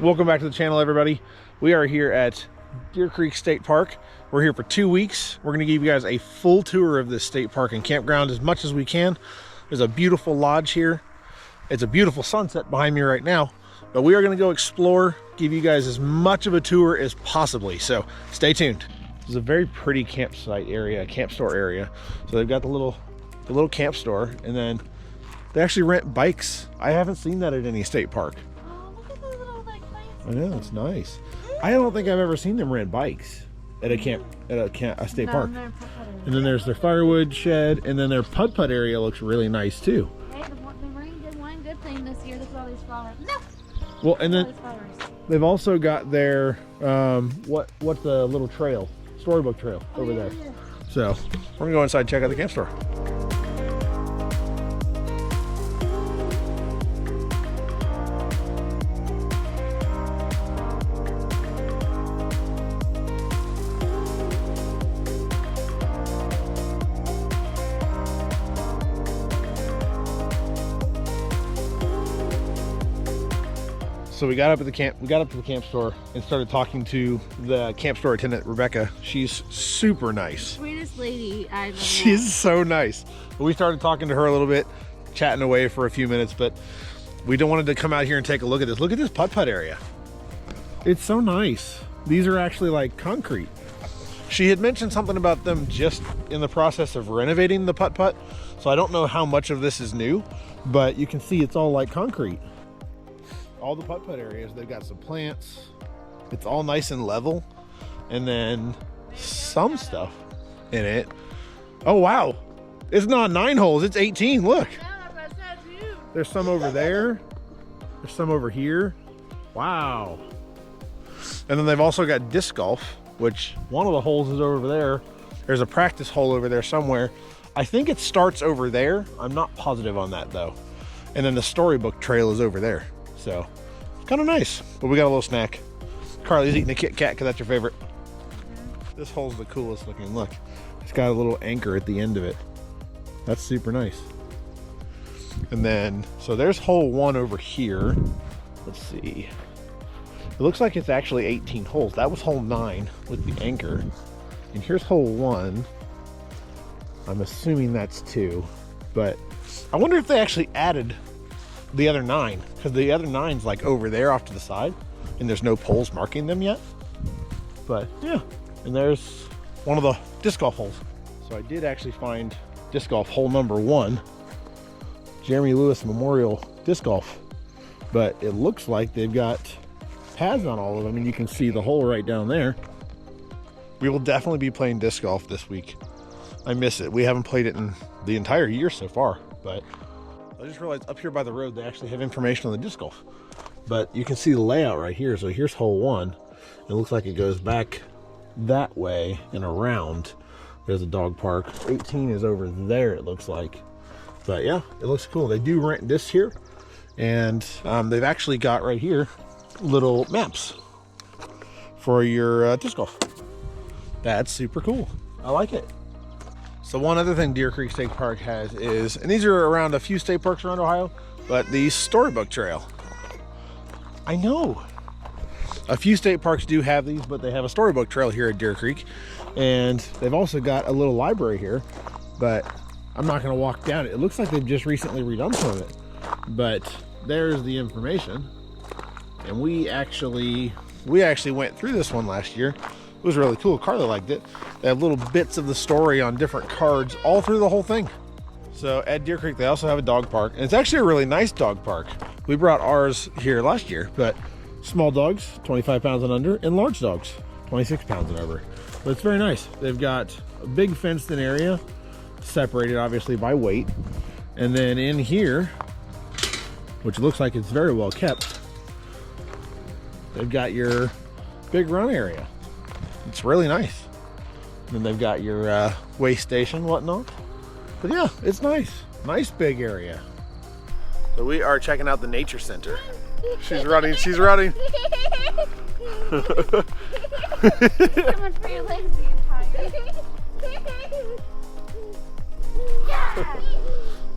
Welcome back to the channel, everybody. We are here at Deer Creek State Park. We're here for 2 weeks. We're gonna give you guys a full tour of this state park and campground as much as we can. There's a beautiful lodge here. It's a beautiful sunset behind me right now, but we are gonna go explore, give you guys as much of a tour as possibly, so stay tuned. This is a very pretty campsite area, camp store area. So they've got the little camp store, and then they actually rent bikes. I haven't seen that at any state park. Oh, look at those little like bikes. I know, it's nice. I don't think I've ever seen them rent bikes at a state park. And then there's their firewood shed, and then their putt-putt area looks really nice too. Hey, the rain did one good thing this year. Look at all these flowers. No! Well, and then they've also got their what's the little trail, storybook trail over there. Yeah. So we're gonna go inside and check out the camp store. So we got up to the camp store and started talking to the camp store attendant, Rebecca. She's super nice. Sweetest lady I've ever met. She's so nice. But we started talking to her a little bit, chatting away for a few minutes, but we wanted to come out here and take a look at this. Look at this putt-putt area. It's so nice. These are actually like concrete. She had mentioned something about them just in the process of renovating the putt-putt. So I don't know how much of this is new, but you can see it's all like concrete. All the putt-putt areas, they've got some plants. It's all nice and level. And then some stuff in it. Oh, wow. It's not 9 holes, it's 18, look. There's some over there. There's some over here. Wow. And then they've also got disc golf, which one of the holes is over there. There's a practice hole over there somewhere. I think it starts over there. I'm not positive on that though. And then the storybook trail is over there. So it's kind of nice. But we got a little snack. Carly's eating a Kit Kat because that's your favorite. This hole's the coolest looking. Look, it's got a little anchor at the end of it. That's super nice. And then, so there's hole 1 over here. Let's see. It looks like it's actually 18 holes. That was hole 9 with the anchor. And here's hole 1. I'm assuming that's 2. But I wonder if they actually added the other 9, because the other 9's like over there off to the side and there's no poles marking them yet. But yeah, and there's one of the disc golf holes. So I did actually find disc golf hole number 1, Jeremy Lewis Memorial Disc Golf, but it looks like they've got pads on all of them, and you can see the hole right down there. We will definitely be playing disc golf this week. I miss it. We haven't played it in the entire year so far, but I just realized up here by the road they actually have information on the disc golf, but you can see the layout right here. So here's hole 1. It looks like it goes back that way and around. There's a dog park. 18 is over there, it looks like. But yeah, it looks cool. They do rent discs here, and they've actually got right here little maps for your disc golf. That's super cool. I like it. So one other thing Deer Creek State Park has is, and these are around a few state parks around Ohio, but the storybook trail. I know. A few state parks do have these, but they have a storybook trail here at Deer Creek. And they've also got a little library here, but I'm not gonna walk down it. It looks like they've just recently redone some of it. But there's the information. And we actually went through this one last year. It was really cool. Carly liked it. They have little bits of the story on different cards all through the whole thing. So at Deer Creek, they also have a dog park. And it's actually a really nice dog park. We brought ours here last year, but small dogs, 25 pounds and under, and large dogs, 26 pounds and over. But it's very nice. They've got a big fenced in area, separated obviously by weight. And then in here, which looks like it's very well kept, they've got your big run area. It's really nice. And then they've got your weigh station, whatnot. But yeah, it's nice. Nice big area. So we are checking out the nature center. She's running, she's running. So much for your legs being tired.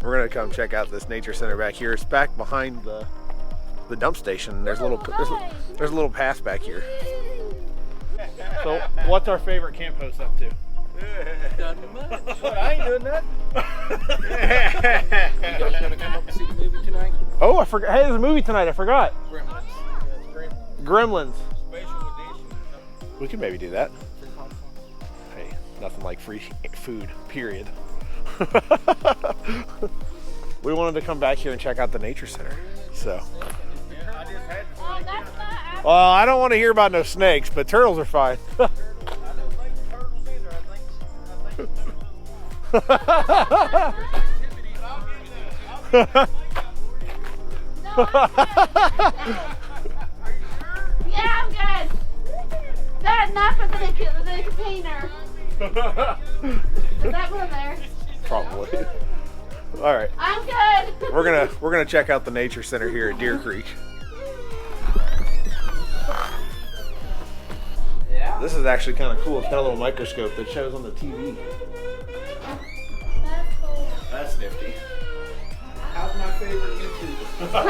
We're gonna come check out this nature center back here. It's back behind the dump station. There's a little There's a little path back here. So, what's our favorite camp host up to? Doesn't much. What, I ain't doing nothing. You guys gonna come up and see the movie tonight? Oh, I forgot. Hey, there's a movie tonight. I forgot. Gremlins. Gremlins. Special edition. We could maybe do that. Free popcorn. Hey, nothing like free food, period. We wanted to come back here and check out the nature center. So, Yeah, I just had to. Oh, that's not. well, I don't want to hear about no snakes, but turtles are fine. I don't like turtles either. I think Yeah, I'm good. Got enough of the container. Is that one there? Probably. All right, I'm good. we're gonna check out the nature center here at Deer Creek. Yeah. This is actually kind of cool. It's got a little microscope that shows on the TV. That's cool. That's nifty. How's my favorite YouTuber? I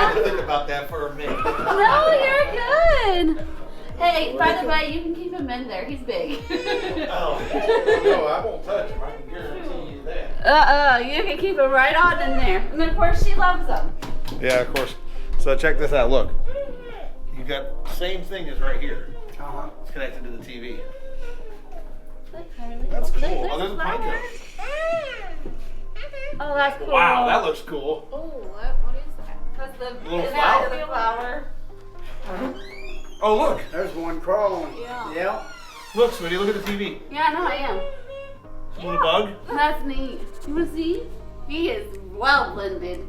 had to think about that for a minute. No, you're good. Hey, by the way, you can keep him in there. He's big. Oh, no, I won't touch him. I can guarantee you that. You can keep him right on in there. And of course, she loves them. Yeah, of course. So check this out. Look, you got same thing as right here. Uh-huh. It's connected to the TV. Look, Carly. That's cool. Look, Oh, there's a pine flower. cone. Oh, that's cool. Wow, that looks cool. Oh, what is that? That's the Little flower. flower. Oh, look. There's one crawling. Yeah. Yeah. Look, sweetie, look at the TV. Yeah, no, I am. Little bug. That's neat. You want to see? He is well blended.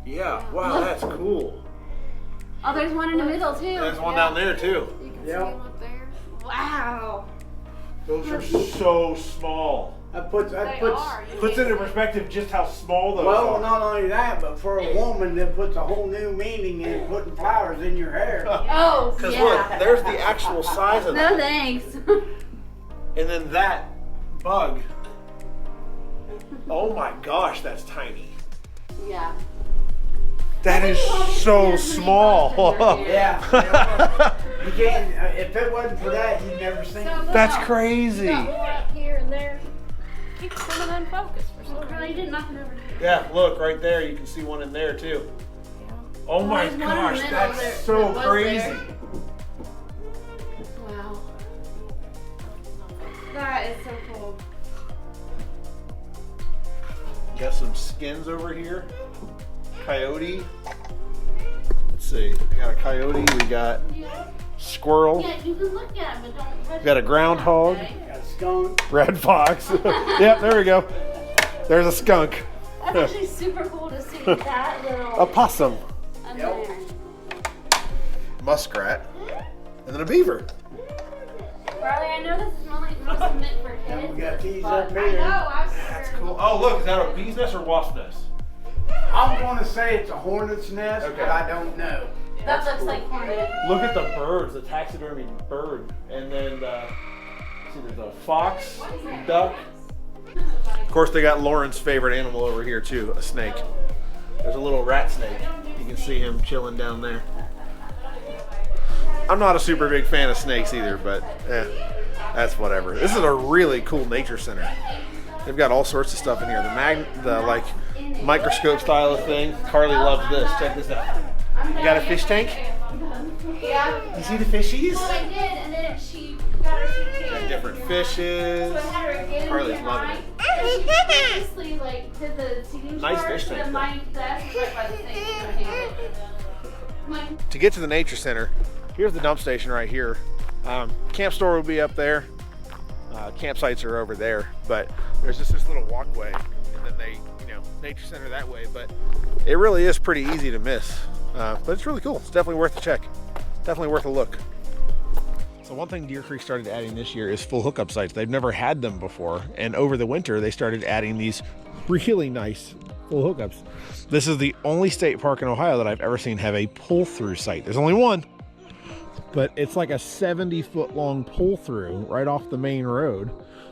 Yeah, wow, that's cool. Oh, there's one in the middle too. There's one down there, too. You can Yeah. see him up there. Wow. Those are so small. That puts You Puts it into perspective just how small those well, are. not only that, but for a woman, that puts a whole new meaning in putting flowers in your hair. Oh, Because yeah. look, there's the actual size of No that. thanks. And then that bug. Oh my gosh, that's tiny. Yeah. That is so small. Yeah. You can't. If it wasn't for that, you'd never seen it. That's crazy. Got more up here and there. Keeps coming unfocused for some Carly, you reason. did nothing over there. Yeah, look right there. You can see one in there too. Oh my There's one in the gosh, middle that's there so that was crazy. there. Wow. That is so cool. Got some skins over here. Coyote. Let's see. We got a coyote. We got Yeah. squirrel. Yeah, you can look at him, but don't touch We got a him. groundhog. Okay? Got a skunk. Red fox. Yep, there we go. There's a skunk. That's actually super cool to see that little A possum. in Yep. there. Muskrat. And then a beaver. Carly, I know this is mostly meant for kids. And we got these but up I here. know, I was That's scared. cool. Oh, look, is that a bee's nest or wasp nest? I'm going to say it's a hornet's nest, Okay. but I don't know. That looks like hornet. Look at the birds, the taxidermy bird. And then, let's see, there's a fox, duck. Of course, they got Lauren's favorite animal over here, too, a snake. There's a little rat snake. You can see him chilling down there. I'm not a super big fan of snakes either, but that's whatever. This is a really cool nature center. They've got all sorts of stuff in here. The like microscope style of thing. Carly loves this. Check this out. You got a fish tank? Yeah. You see the fishies? Well, I did, and then she got her CT. Got different fishes. So I had her again Carly's loving it. And she previously did the seating Nice chart, fish so tank, then my desk is right by the sink. So I handed it. To get to the nature center, here's the dump station right here. Camp store will be up there. Campsites are over there, but there's just this little walkway, and then nature center that way. But it really is pretty easy to miss. But it's really cool. It's definitely worth a check. Definitely worth a look. So one thing Deer Creek started adding this year is full hookup sites. They've never had them before, and over the winter they started adding these really nice full hookups. This is the only state park in Ohio that I've ever seen have a pull-through site. There's only one, but it's like a 70-foot long pull-through right off the main road.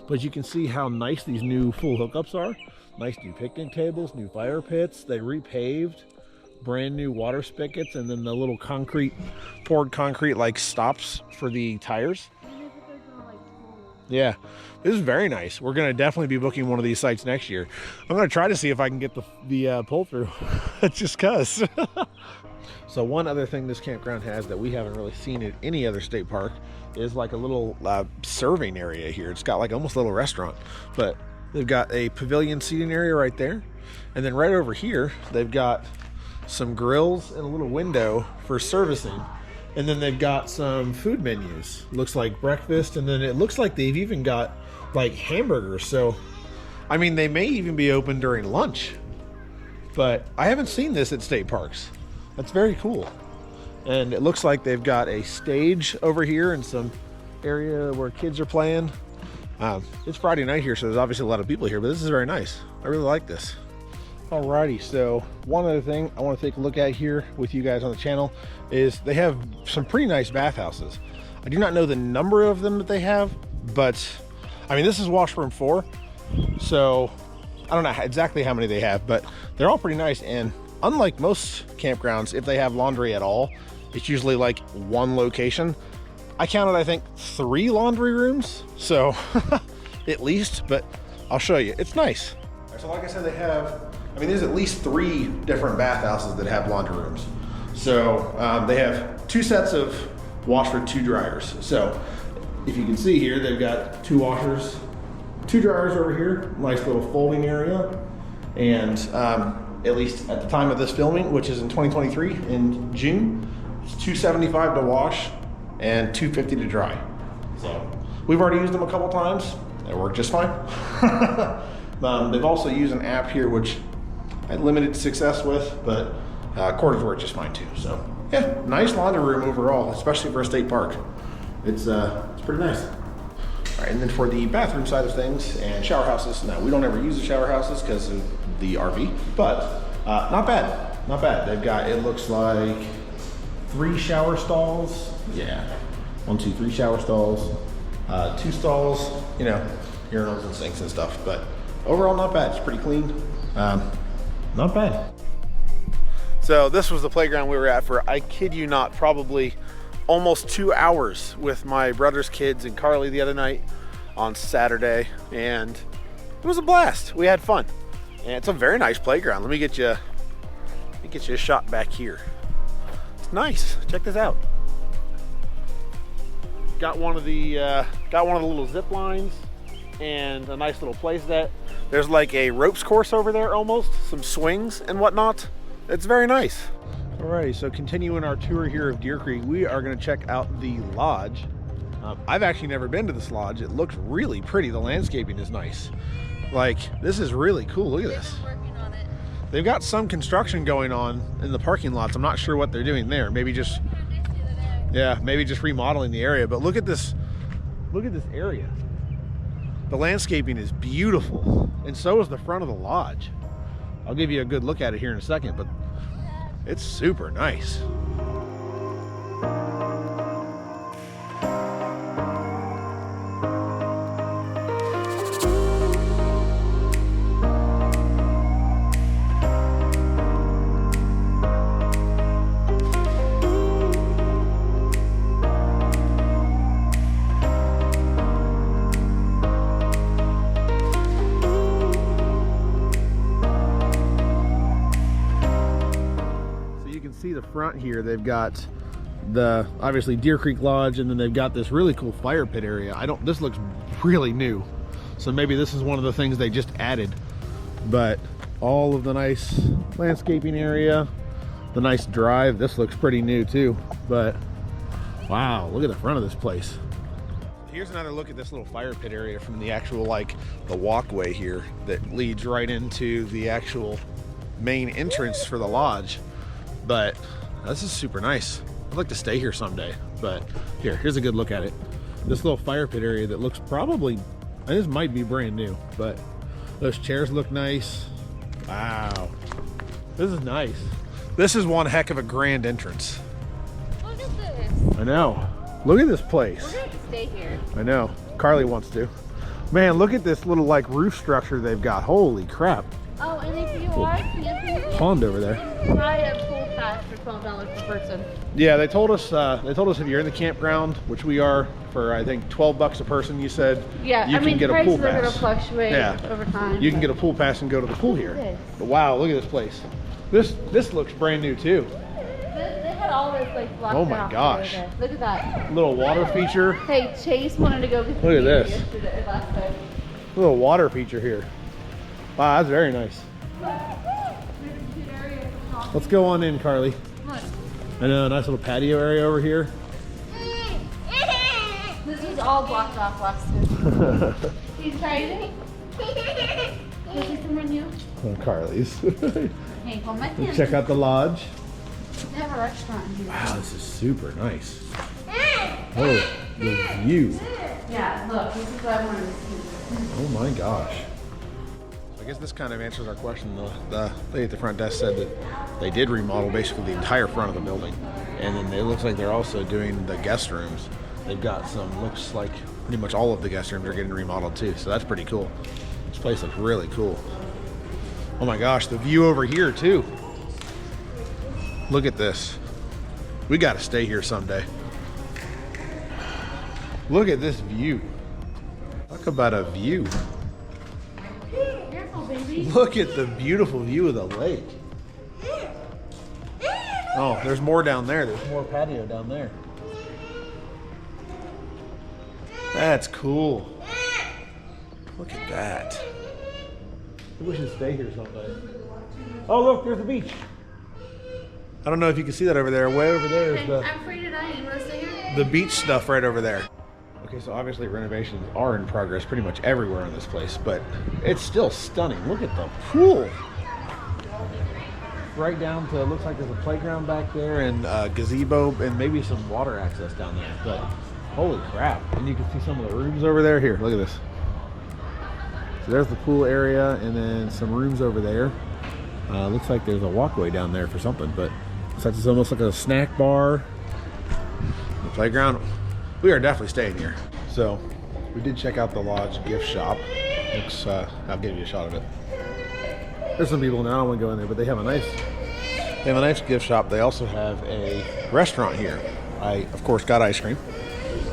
But you can see how nice these new full hookups are. Nice new picnic tables, new fire pits. They repaved. brand new water spigots, and then the little poured concrete like stops for the tires. Yeah, this is very nice. We're gonna definitely be booking one of these sites next year. I'm gonna try to see if I can get the pull through, just cause. So one other thing this campground has that we haven't really seen at any other state park is like a little serving area here. It's got like almost a little restaurant, but they've got a pavilion seating area right there. And then right over here, they've got some grills and a little window for servicing. And then they've got some food menus. Looks like breakfast, and then it looks like they've even got like hamburgers. So, I mean, they may even be open during lunch. But I haven't seen this at state parks. That's very cool. And it looks like they've got a stage over here and some area where kids are playing. It's Friday night here, so there's obviously a lot of people here, but this is very nice. I really like this. Alrighty, so one other thing I want to take a look at here with you guys on the channel is they have some pretty nice bathhouses. I do not know the number of them that they have, but I mean, this is washroom 4, so I don't know exactly how many they have, but they're all pretty nice. And unlike most campgrounds, if they have laundry at all, it's usually like one location. I counted, I think, 3 laundry rooms, so at least, but I'll show you. It's nice. All right, so like I said, they have, I mean, there's at least 3 different bathhouses that have laundry rooms. So they have 2 sets of washer, 2 dryers. So if you can see here, they've got 2 washers, 2 dryers over here, nice little folding area. And at least at the time of this filming, which is in 2023 in June, it's $275 to wash and $250 to dry. So we've already used them a couple times. They work just fine. They've also used an app here, which I had limited success with, but quarters work just fine too. So yeah, nice laundry room overall, especially for a state park. It's pretty nice. All right, and then for the bathroom side of things and shower houses, now we don't ever use the shower houses because of the RV, but not bad, not bad. They've got, it looks like 3 shower stalls. Yeah, 1, 2, 3 shower stalls, 2 stalls, you know, urinals and sinks and stuff, but overall not bad. It's pretty clean. Not bad. So this was the playground we were at for, I kid you not, probably almost 2 hours with my brother's kids and Carly the other night on Saturday, and it was a blast. We had fun, and it's a very nice playground. Let me get you a shot back here. It's nice. Check this out. Got one of the little zip lines and a nice little play set. There's like a ropes course over there, almost some swings and whatnot. It's very nice. Alrighty, so continuing our tour here of Deer Creek, we are going to check out the lodge. I've actually never been to this lodge. It looks really pretty. The landscaping is nice. Like, this is really cool. Look at this. They've got some construction going on in the parking lots. I'm not sure what they're doing there. Maybe just, yeah, maybe just remodeling the area. But look at this area. The landscaping is beautiful, and so is the front of the lodge. I'll give you a good look at it here in a second, but it's super nice. See the front here, they've got the obviously Deer Creek Lodge, and then they've got this really cool fire pit area. This looks really new, so maybe this is one of the things they just added. But all of the nice landscaping area, the nice drive, this looks pretty new too. But wow, look at the front of this place. Here's another look at this little fire pit area from the actual, like, the walkway here that leads right into the actual main entrance for the lodge. But this is super nice. I'd like to stay here someday. But here's a good look at it. This little fire pit area that looks probably, this might be brand new, but those chairs look nice. Wow, this is nice. This is one heck of a grand entrance. Look at this. I know. Look at this place. We're gonna have to stay here. I know. Carly wants to. Man, look at this little like roof structure they've got. Holy crap. Oh, and if you are camping, Pond over there. buy a pool pass for $12 per person. Yeah, they told us if you're in the campground, which we are, for I think $12 a person. You said Yeah, you I mean, can get a prices pool are going to pass. fluctuate Yeah. over time. You can get a pool pass and go to the pool here. Yes. But wow, look at this place. This looks brand new too. They had all this like blocked Oh my out gosh. the other day. Look at that. Little water feature. Hey, Chase wanted to go get the Look at video this. yesterday, last time. Little water feature here. Wow, that's very nice. Let's go on in, Carly. Look, I know, a nice little patio area over here. this was all blocked off last time. He's crazy. Was this from you? Oh, Carly's. Hey, hold my hand. Check out the lodge. They have a restaurant here. Wow, this is super nice. Oh, the view. Yeah, look, this is what I wanted to see. Oh my gosh. I guess this kind of answers our question. The lady at the front desk said that they did remodel basically the entire front of the building. And then it looks like they're also doing the guest rooms. They've got some, looks like pretty much all of the guest rooms are getting remodeled too. So that's pretty cool. This place looks really cool. Oh my gosh, the view over here too. Look at this. We got to stay here someday. Look at this view. Talk about a view. Careful, baby. Look at the beautiful view of the lake. Oh, there's more down there. There's more patio down there. That's cool. Look at that. We should stay here someday. Oh, look, there's the beach. I don't know if you can see that over there. Way over there is the... I'm free tonight. You want to stay here? the beach stuff right over there. Okay, so obviously renovations are in progress pretty much everywhere in this place, but it's still stunning. Look at the pool. Right down to, looks like there's a playground back there and a gazebo and maybe some water access down there, but holy crap. And you can see some of the rooms over there. Here, look at this. So there's the pool area and then some rooms over there. Looks like there's a walkway down there for something, but looks like it's almost like a snack bar. The playground. We are definitely staying here. So we did check out the lodge gift shop. Looks, I'll give you a shot of it. There's some people in there. I don't want to go in there, but they have a nice gift shop. They also have a restaurant here. I, of course, got ice cream.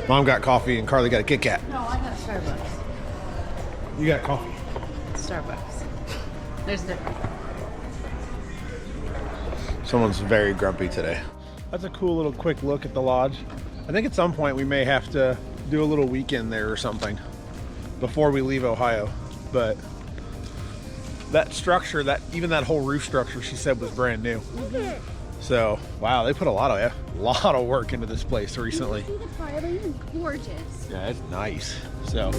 Mom got coffee and Carly got a Kit Kat. No, I got Starbucks. You got coffee. Starbucks. There's a difference. Someone's very grumpy today. That's a cool little quick look at the lodge. I think at some point we may have to do a little weekend there or something before we leave Ohio. But that structure, even that whole roof structure, she said was brand new. So wow, they put a lot of work into this place recently. I think the Friday is gorgeous. Yeah, it's nice. So.